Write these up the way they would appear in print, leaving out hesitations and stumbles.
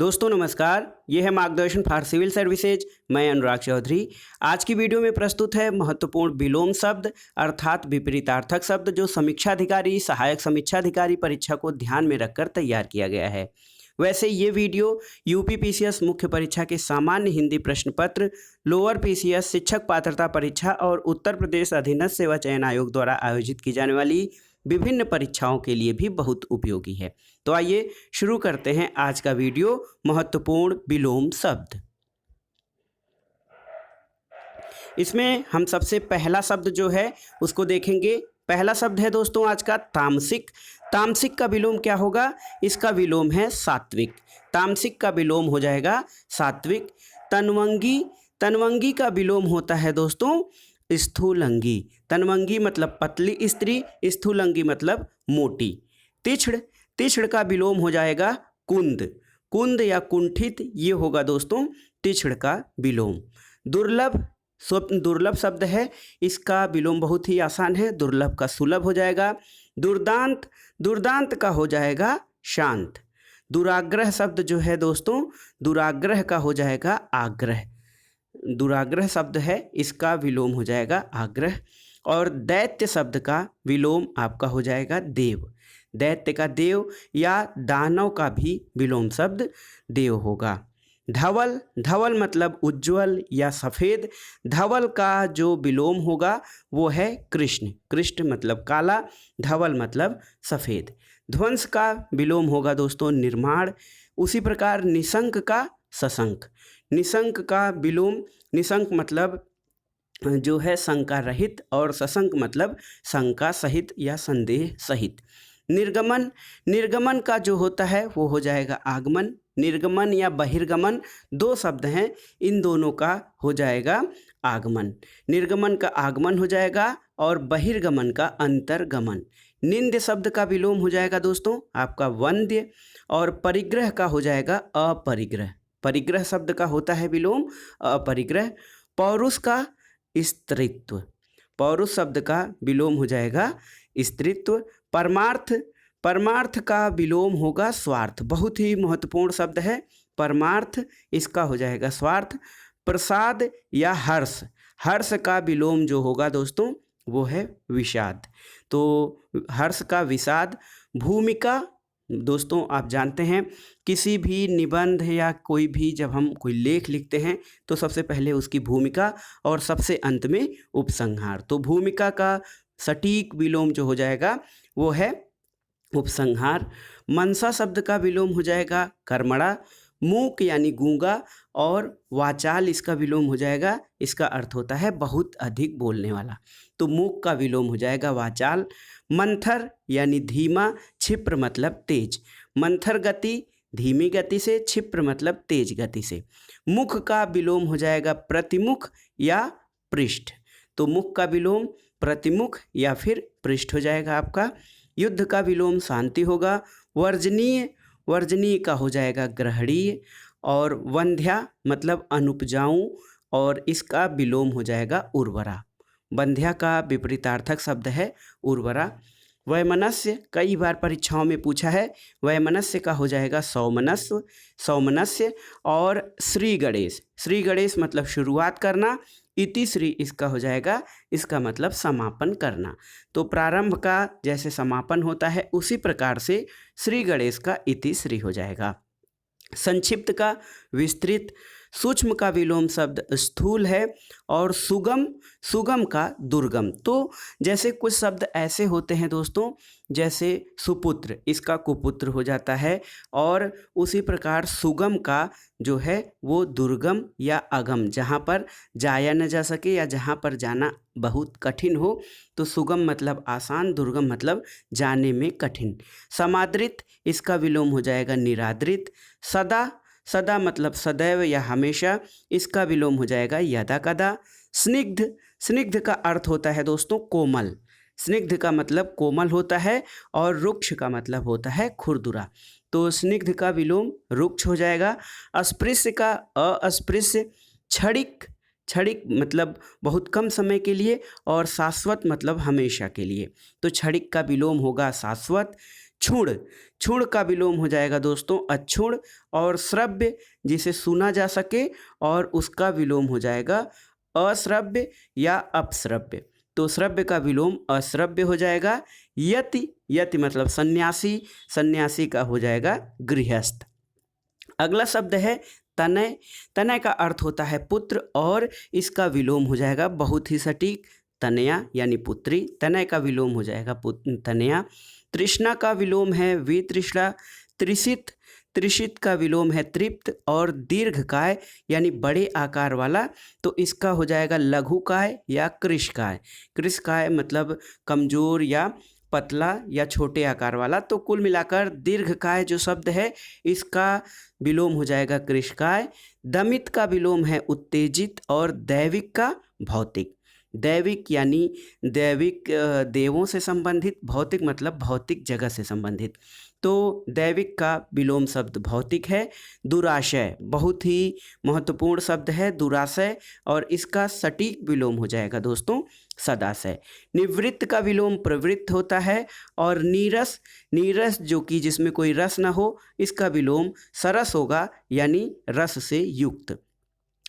दोस्तों नमस्कार, ये है मार्गदर्शन फॉर सिविल सर्विसेज। मैं अनुराग चौधरी। आज की वीडियो में प्रस्तुत है महत्वपूर्ण विलोम शब्द अर्थात विपरीतार्थक शब्द जो समीक्षाधिकारी सहायक समीक्षाधिकारी परीक्षा को ध्यान में रखकर तैयार किया गया है। वैसे ये वीडियो यूपी पीसीएस मुख्य परीक्षा के सामान्य हिंदी प्रश्न पत्र, लोअर पीसीएस शिक्षक पात्रता परीक्षा और उत्तर प्रदेश अधीनस्थ सेवा चयन आयोग द्वारा आयोजित की जाने वाली विभिन्न परीक्षाओं के लिए भी बहुत उपयोगी है। तो आइए शुरू करते हैं आज का वीडियो। महत्वपूर्ण विलोम शब्द, इसमें हम सबसे पहला शब्द जो है उसको देखेंगे। पहला शब्द है दोस्तों आज का तामसिक। तामसिक का विलोम क्या होगा? इसका विलोम है सात्विक। तामसिक का विलोम हो जाएगा सात्विक। तनवंगी, तनवंगी का विलोम होता है दोस्तों स्थूलंगी। तनवंगी मतलब पतली स्त्री, स्थूलंगी मतलब मोटी। तिछड़, तिछड़ का विलोम हो जाएगा कुंद। कुंद या कुंठित ये होगा दोस्तों तिछड़ का विलोम। दुर्लभ, दुर्लभ शब्द है, इसका विलोम बहुत ही आसान है। दुर्लभ का सुलभ हो जाएगा। दुर्दांत, दुर्दांत का हो जाएगा शांत। दुराग्रह शब्द जो है दोस्तों, दुराग्रह का हो जाएगा आग्रह। दुराग्रह शब्द है, इसका विलोम हो जाएगा आग्रह। और दैत्य शब्द का विलोम आपका हो जाएगा देव। दैत्य का देव या दानव का भी विलोम शब्द देव होगा। धवल, धवल मतलब उज्ज्वल या सफ़ेद। धवल का जो विलोम होगा वो है कृष्ण। कृष्ण मतलब काला, धवल मतलब सफ़ेद। ध्वंस का विलोम होगा दोस्तों निर्माण। उसी प्रकार निशंक का सशंक। निशंक का विलोम, निशंक मतलब जो है शंका रहित और सशंक मतलब शंका सहित या संदेह सहित। निर्गमन, निर्गमन का जो होता है वो हो जाएगा आगमन। निर्गमन या बहिर्गमन दो शब्द हैं, इन दोनों का हो जाएगा आगमन। निर्गमन का आगमन हो जाएगा और बहिर्गमन का अंतर्गमन। निंद्य शब्द का विलोम हो जाएगा दोस्तों आपका वंद्य। और परिग्रह का हो जाएगा अपरिग्रह। परिग्रह शब्द का होता है विलोम अपरिग्रह। पौरुष का स्त्रीत्व, पौरुष शब्द का विलोम हो जाएगा स्त्रीत्व। परमार्थ, परमार्थ का विलोम होगा स्वार्थ। बहुत ही महत्वपूर्ण शब्द है परमार्थ, इसका हो जाएगा स्वार्थ। प्रसाद या हर्ष, हर्ष का विलोम जो होगा दोस्तों वो है विषाद। तो हर्ष का विषाद। भूमिका, दोस्तों आप जानते हैं किसी भी निबंध या कोई भी जब हम कोई लेख लिखते हैं तो सबसे पहले उसकी भूमिका और सबसे अंत में उपसंहार। तो भूमिका का सटीक विलोम जो हो जाएगा वो है उपसंहार। मनसा शब्द का विलोम हो जाएगा कर्मणा। मूक यानी गूंगा और वाचाल इसका विलोम हो जाएगा, इसका अर्थ होता है बहुत अधिक बोलने वाला। तो मूक का विलोम हो जाएगा वाचाल। मंथर यानी धीमा, क्षिप्र मतलब तेज। मंथर गति धीमी गति से, क्षिप्र मतलब तेज गति से। मुख का विलोम हो जाएगा प्रतिमुख या पृष्ठ। तो मुख का विलोम प्रतिमुख या फिर पृष्ठ हो जाएगा आपका। युद्ध का विलोम शांति होगा। वर्जनीय, वर्जनीय का हो जाएगा ग्रहणीय। और वंध्या मतलब अनुपजाऊ और इसका विलोम हो जाएगा उर्वरा। वंध्या का विपरीतार्थक शब्द है उर्वरा। वैमनस्य कई बार परीक्षाओं में पूछा है। वैमनस्य का हो जाएगा सौमनस्व, सौमनस्य। और श्री गणेश, श्री गणेश मतलब शुरुआत करना। इति श्री इसका हो जाएगा, इसका मतलब समापन करना। तो प्रारंभ का जैसे समापन होता है उसी प्रकार से श्री गणेश का इति श्री हो जाएगा। संक्षिप्त का विस्तृत। सूक्ष्म का विलोम शब्द स्थूल है। और सुगम, सुगम का दुर्गम। तो जैसे कुछ शब्द ऐसे होते हैं दोस्तों जैसे सुपुत्र, इसका कुपुत्र हो जाता है। और उसी प्रकार सुगम का जो है वो दुर्गम या अगम, जहाँ पर जाया न जा सके या जहाँ पर जाना बहुत कठिन हो। तो सुगम मतलब आसान, दुर्गम मतलब जाने में कठिन। समादृत, इसका विलोम हो जाएगा निरादृत। सदा, सदा मतलब सदैव या हमेशा, इसका विलोम हो जाएगा यदा कदा। स्निग्ध, स्निग्ध का अर्थ होता है दोस्तों कोमल। स्निग्ध का मतलब कोमल होता है और रुक्ष का मतलब होता है खुरदुरा। तो स्निग्ध का विलोम रुक्ष हो जाएगा। अस्पृश्य का अस्पृश्य। क्षणिक, क्षणिक मतलब बहुत कम समय के लिए और शाश्वत मतलब हमेशा के लिए। तो क्षणिक का विलोम होगा शाश्वत। क्षुण, क्षुण का विलोम हो जाएगा दोस्तों अक्षुण। और श्रव्य जिसे सुना जा सके और उसका विलोम हो जाएगा अश्रव्य या अपश्रव्य। तो श्रव्य का विलोम अश्रव्य हो जाएगा। यति, यति मतलब सन्यासी, सन्यासी का हो जाएगा गृहस्थ। अगला शब्द है तनय। तनय का अर्थ होता है पुत्र और इसका विलोम हो जाएगा बहुत ही सटीक तनया यानी पुत्री। तनय का विलोम हो जाएगा तनया। तृष्णा का विलोम है वितृष्णा। त्रिषित, त्रिषित का विलोम है तृप्त। और दीर्घकाय यानी बड़े आकार वाला, तो इसका हो जाएगा लघुकाय या कृशकाय। कृशकाय मतलब कमजोर या पतला या छोटे आकार वाला। तो कुल मिलाकर दीर्घकाय जो शब्द है इसका विलोम हो जाएगा कृशकाय। दमित का विलोम है उत्तेजित। और दैविक का भौतिक। दैविक यानी दैविक देवों से संबंधित, भौतिक मतलब भौतिक जगह से संबंधित। तो दैविक का विलोम शब्द भौतिक है। दुराशय बहुत ही महत्वपूर्ण शब्द है दुराशय, और इसका सटीक विलोम हो जाएगा दोस्तों सदाशय। निवृत्त का विलोम प्रवृत्त होता है। और नीरस, नीरस जो कि जिसमें कोई रस न हो, इसका विलोम सरस होगा यानी रस से युक्त।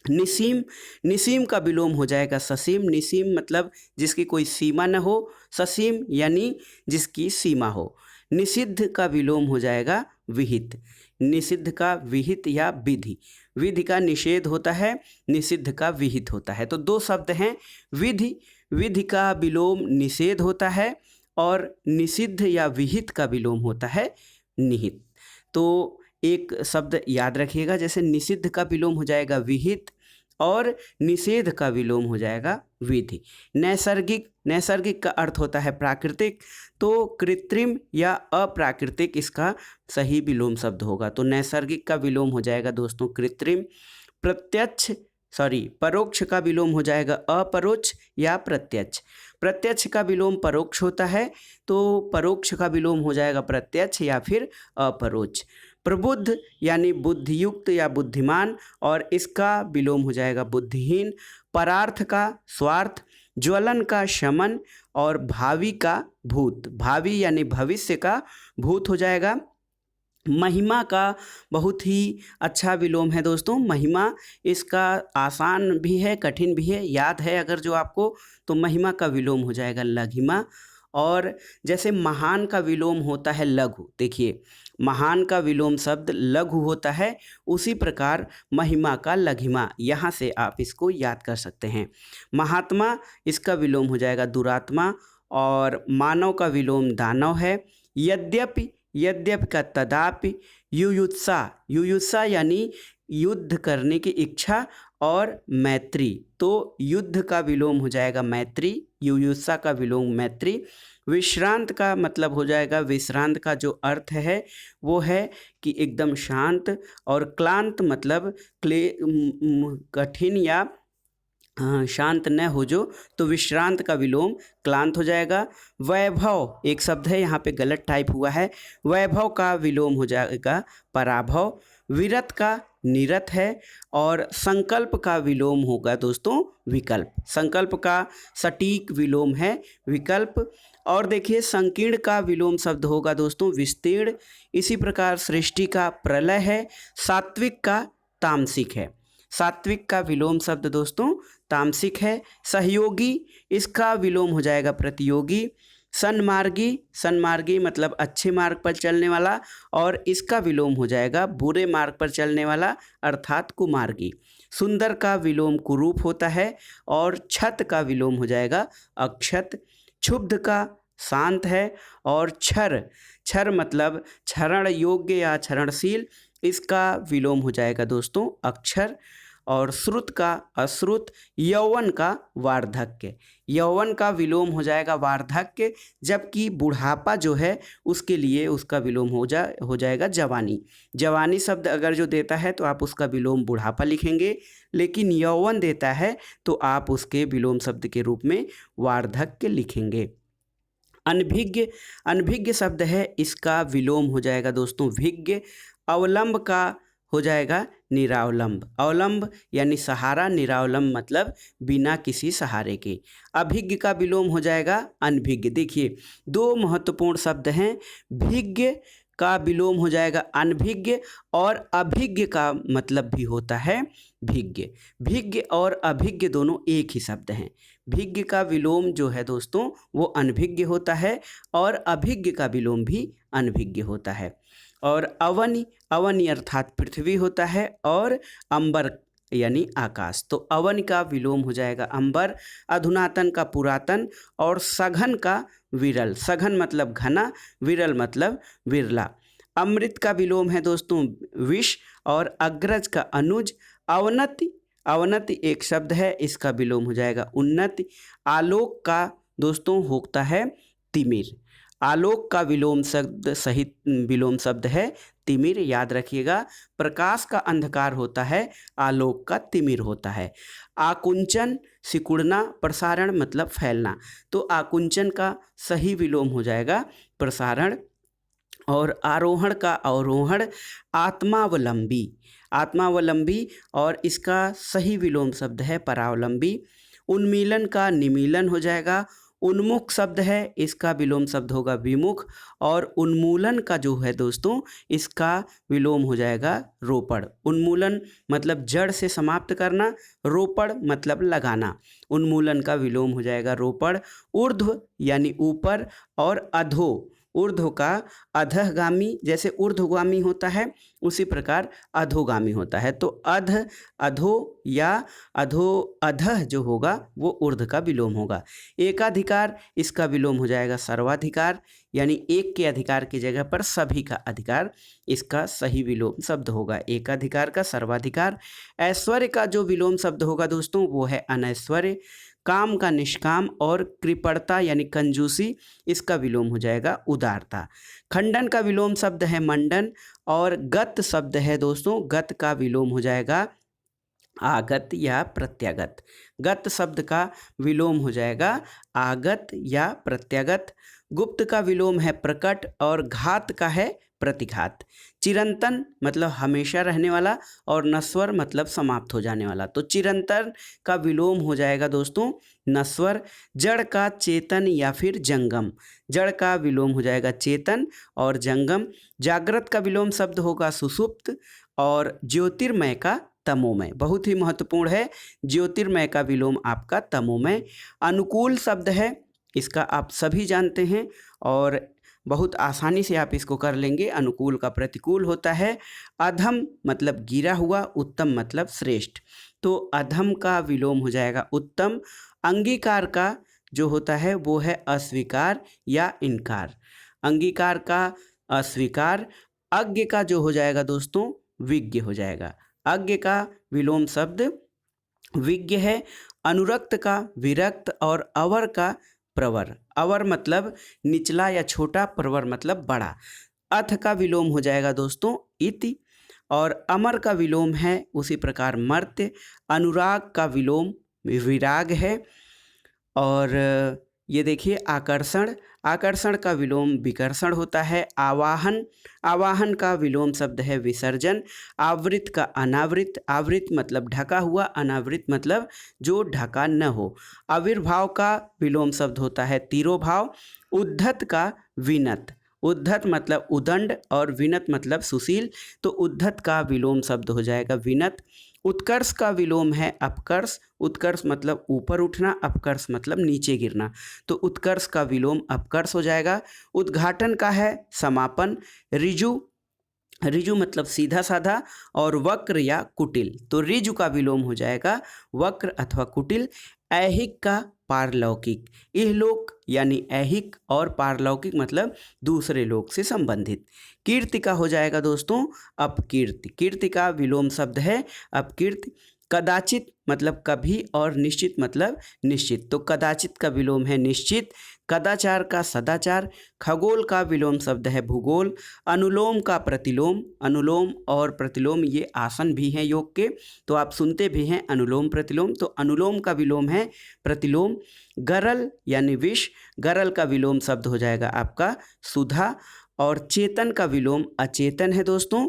निसीम, निसीम का विलोम हो जाएगा ससीम। निसीम मतलब जिसकी कोई सीमा न हो, ससीम यानी जिसकी सीमा हो। निषिद्ध का विलोम हो जाएगा विहित। निषिद्ध का विहित या विधि। विधि का निषेध होता है, निषिद्ध का विहित होता है। तो दो शब्द हैं विधि, विधि का विलोम निषेध होता है और निषिद्ध या विहित का विलोम होता है निहित। तो एक शब्द याद रखिएगा, जैसे निषिद्ध का विलोम हो जाएगा विहित और निषेध का विलोम हो जाएगा विधि। नैसर्गिक, नैसर्गिक का अर्थ होता है प्राकृतिक। तो कृत्रिम या अप्राकृतिक इसका सही विलोम शब्द होगा। तो नैसर्गिक का विलोम हो जाएगा दोस्तों कृत्रिम। प्रत्यक्ष परोक्ष का विलोम हो जाएगा अपरोक्ष या प्रत्यक्ष। प्रत्यक्ष का विलोम परोक्ष होता है, तो परोक्ष का विलोम हो जाएगा प्रत्यक्ष या फिर अपरोक्ष। प्रबुद्ध यानी बुद्धियुक्त या बुद्धिमान, और इसका विलोम हो जाएगा बुद्धिहीन। परार्थ का स्वार्थ, ज्वलन का शमन, और भावी का भूत। भावी यानी भविष्य का भूत हो जाएगा। महिमा का बहुत ही अच्छा विलोम है दोस्तों महिमा। इसका आसान भी है कठिन भी है, याद है अगर जो आपको, तो महिमा का विलोम हो जाएगा लघिमा। और जैसे महान का विलोम होता है लघु, देखिए महान का विलोम शब्द लघु होता है, उसी प्रकार महिमा का लघिमा, यहाँ से आप इसको याद कर सकते हैं। महात्मा, इसका विलोम हो जाएगा दुरात्मा। और मानव का विलोम दानव है। यद्यपि, यद्यपि का तदापि। युयुत्सा, युयुत्सा यानी युद्ध करने की इच्छा। और मैत्री, तो युद्ध का विलोम हो जाएगा मैत्री, युयुत्सा का विलोम मैत्री। विश्रांत का मतलब हो जाएगा, विश्रांत का जो अर्थ है वो है कि एकदम शांत। और क्लांत मतलब कठिन या शांत न हो जो, तो विश्रांत का विलोम क्लांत हो जाएगा। वैभव एक शब्द है, यहाँ पे गलत टाइप हुआ है। वैभव का विलोम हो जाएगा पराभव। विरत का निरत है। और संकल्प का विलोम होगा दोस्तों विकल्प। संकल्प का सटीक विलोम है विकल्प। और देखिए संकीर्ण का विलोम शब्द होगा दोस्तों विस्तीर्ण। इसी प्रकार सृष्टि का प्रलय है। सात्विक का तामसिक है। सात्विक का विलोम शब्द दोस्तों तामसिक है। सहयोगी, इसका विलोम हो जाएगा प्रतियोगी। सन्मार्गी, सन्मार्गी मतलब अच्छे मार्ग पर चलने वाला, और इसका विलोम हो जाएगा बुरे मार्ग पर चलने वाला अर्थात कुमार्गी। सुंदर का विलोम कुरूप होता है। और छत का विलोम हो जाएगा अक्षत। क्षुब्ध का शांत है। और क्षर, क्षर मतलब क्षरण योग्य या क्षरणशील, इसका विलोम हो जाएगा दोस्तों अक्षर। और श्रुत का अश्रुत। यौवन का वार्धक्य, यौवन का विलोम हो जाएगा वार्धक्य, जबकि बुढ़ापा जो है उसके लिए उसका विलोम हो जाएगा जवानी। जवानी शब्द अगर जो देता है तो आप उसका विलोम बुढ़ापा लिखेंगे, लेकिन यौवन देता है तो आप उसके विलोम शब्द के रूप में वार्धक्य लिखेंगे। अनभिज्ञ, अनभिज्ञ शब्द है, इसका विलोम हो जाएगा दोस्तों विज्ञ। अवलंब का हो जाएगा निरावलंब। अवलंब यानी सहारा, निरावलंब मतलब बिना किसी सहारे के। अभिज्ञ का विलोम हो जाएगा अनभिज्ञ। देखिए दो महत्वपूर्ण शब्द हैं, भिज्ञ का विलोम हो जाएगा अनभिज्ञ और अभिज्ञ का मतलब भी होता है भिज्ञ। भिज्ञ और अभिज्ञ दोनों एक ही शब्द हैं। भिज्ञ का विलोम जो है दोस्तों वो अनभिज्ञ होता है और अभिज्ञ का विलोम भी अनभिज्ञ होता है। और अवनि, अवनि अर्थात पृथ्वी होता है और अंबर यानी आकाश, तो अवन का विलोम हो जाएगा अंबर। अधुनातन का पुरातन और सघन का विरल। सघन मतलब घना, विरल मतलब विरला। अमृत का विलोम है दोस्तों विष और अग्रज का अनुज। अवनति, अवनति एक शब्द है, इसका विलोम हो जाएगा उन्नति। आलोक का दोस्तों होता है तिमिर। आलोक का विलोम शब्द सहित विलोम शब्द है तिमिर, याद रखिएगा। प्रकाश का अंधकार होता है, आलोक का तिमिर होता है। आकुंचन सिकुड़ना, प्रसारण मतलब फैलना, तो आकुंचन का सही विलोम हो जाएगा प्रसारण। और आरोहण का अवरोहण। आत्मावलंबी, आत्मावलंबी और इसका सही विलोम शब्द है परावलंबी। उन्मीलन का निमीलन हो जाएगा। उन्मुख शब्द है, इसका विलोम शब्द होगा विमुख। और उन्मूलन का जो है दोस्तों इसका विलोम हो जाएगा रोपड़। उन्मूलन मतलब जड़ से समाप्त करना, रोपड़ मतलब लगाना। उन्मूलन का विलोम हो जाएगा रोपड़। ऊर्ध्व यानी ऊपर और अधो, ऊर्ध्व का अधगामी, जैसे ऊर्ध्वगामी होता है उसी प्रकार अधोगामी होता है, तो अध, अधो या अधो, अधः जो होगा वो ऊर्ध्व का विलोम होगा। एकाधिकार, इसका विलोम हो जाएगा सर्वाधिकार, यानी एक के अधिकार की जगह पर सभी का अधिकार, इसका सही विलोम शब्द होगा एकाधिकार का सर्वाधिकार। ऐश्वर्य का जो विलोम शब्द होगा दोस्तों वो है अनैश्वर्य। काम का निष्काम और कृपणता यानी कंजूसी, इसका विलोम हो जाएगा उदारता। खंडन का विलोम शब्द है मंडन। और गत शब्द है दोस्तों, गत का विलोम हो जाएगा आगत या प्रत्यागत। गत शब्द का विलोम हो जाएगा आगत या प्रत्यागत। गुप्त का विलोम है प्रकट और घात का है प्रतिघात। चिरंतन मतलब हमेशा रहने वाला और नश्वर मतलब समाप्त हो जाने वाला, तो चिरंतन का विलोम हो जाएगा दोस्तों नश्वर। जड़ का चेतन या फिर जंगम, जड़ का विलोम हो जाएगा चेतन और जंगम। जागृत का विलोम शब्द होगा सुषुप्त और ज्योतिर्मय का तमोमय, बहुत ही महत्वपूर्ण है। ज्योतिर्मय का विलोम आपका तमोमय। अनुकूल शब्द है, इसका आप सभी जानते हैं और बहुत आसानी से आप इसको कर लेंगे। अनुकूल का प्रतिकूल होता है। अधम मतलब गिरा हुआ, उत्तम मतलब श्रेष्ठ, तो अधम का विलोम हो जाएगा उत्तम। अंगीकार का जो होता है वो है अस्वीकार या इनकार, अंगीकार का अस्वीकार। अज्ञ का जो हो जाएगा दोस्तों विज्ञ हो जाएगा, अज्ञ का विलोम शब्द विज्ञ है। अनुरक्त का विरक्त और अवर का प्रवर, अवर मतलब निचला या छोटा, प्रवर मतलब बड़ा। अथ का विलोम हो जाएगा दोस्तों इति और अमर का विलोम है उसी प्रकार मर्त्य। अनुराग का विलोम विराग है। और ये देखिए आकर्षण, आकर्षण का विलोम विकर्षण होता है। आवाहन, आवाहन का विलोम शब्द है विसर्जन। आवृत का अनावृत, आवृत मतलब ढका हुआ, अनावृत मतलब जो ढका न हो। आविर्भाव का विलोम शब्द होता है तिरोभाव। उद्धत का विनत, उद्धत मतलब उदंड और विनत मतलब सुशील, तो उद्धत का विलोम शब्द हो जाएगा विनत। उत्कर्ष का विलोम है अपकर्ष, उत्कर्ष मतलब ऊपर उठना, अपकर्ष मतलब नीचे गिरना, तो उत्कर्ष का विलोम अपकर्ष हो जाएगा। उद्घाटन का है समापन। ऋजु, ऋजु मतलब सीधा साधा और वक्र या कुटिल, तो ऋजु का विलोम हो जाएगा वक्र अथवा कुटिल। ऐहिक का पारलौकिक, इहलोक यानी ऐहिक और पारलौकिक मतलब दूसरे लोक से संबंधित। कीर्ति का हो जाएगा दोस्तों अपकीर्ति, कीर्ति का विलोम शब्द है अपकीर्ति। कदाचित मतलब कभी और निश्चित मतलब निश्चित, तो कदाचित का विलोम है निश्चित। कदाचार का सदाचार। खगोल का विलोम शब्द है भूगोल। अनुलोम का प्रतिलोम, अनुलोम और प्रतिलोम ये आसन भी हैं योग के, तो आप सुनते भी हैं अनुलोम प्रतिलोम, तो अनुलोम का विलोम है प्रतिलोम। गरल यानी विष, गरल का विलोम शब्द हो जाएगा आपका सुधा। और चेतन का विलोम अचेतन है दोस्तों,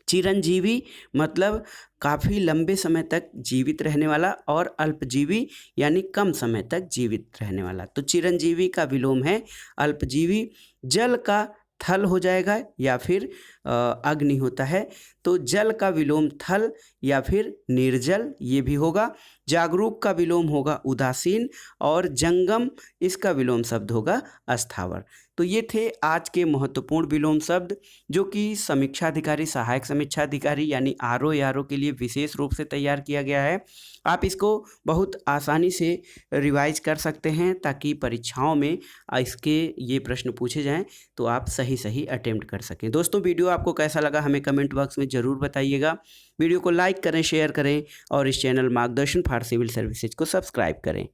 चिरंजीवी मतलब काफ़ी लंबे समय तक जीवित रहने वाला, और अल्पजीवी यानी कम समय तक जीवित रहने वाला। तो चिरंजीवी का विलोम है अल्पजीवी। जल का थल हो जाएगा या फिर अग्नि होता है, तो जल का विलोम थल या फिर निर्जल ये भी होगा। जागरूक का विलोम होगा उदासीन, और जंगम इसका विलोम शब्द होगा अस्थावर। तो ये थे आज के महत्वपूर्ण विलोम शब्द जो कि समीक्षा अधिकारी, सहायक समीक्षा अधिकारी यानी आरओ एआरओ के लिए विशेष रूप से तैयार किया गया है। आप इसको बहुत आसानी से रिवाइज कर सकते हैं ताकि परीक्षाओं में इसके ये प्रश्न पूछे जाएं तो आप सही अटेम्प्ट कर सकें। दोस्तों, वीडियो आपको कैसा लगा हमें कमेंट बॉक्स में ज़रूर बताइएगा। वीडियो को लाइक करें, शेयर करें और इस चैनल मार्गदर्शन फॉर सिविल सर्विसेज को सब्सक्राइब करें।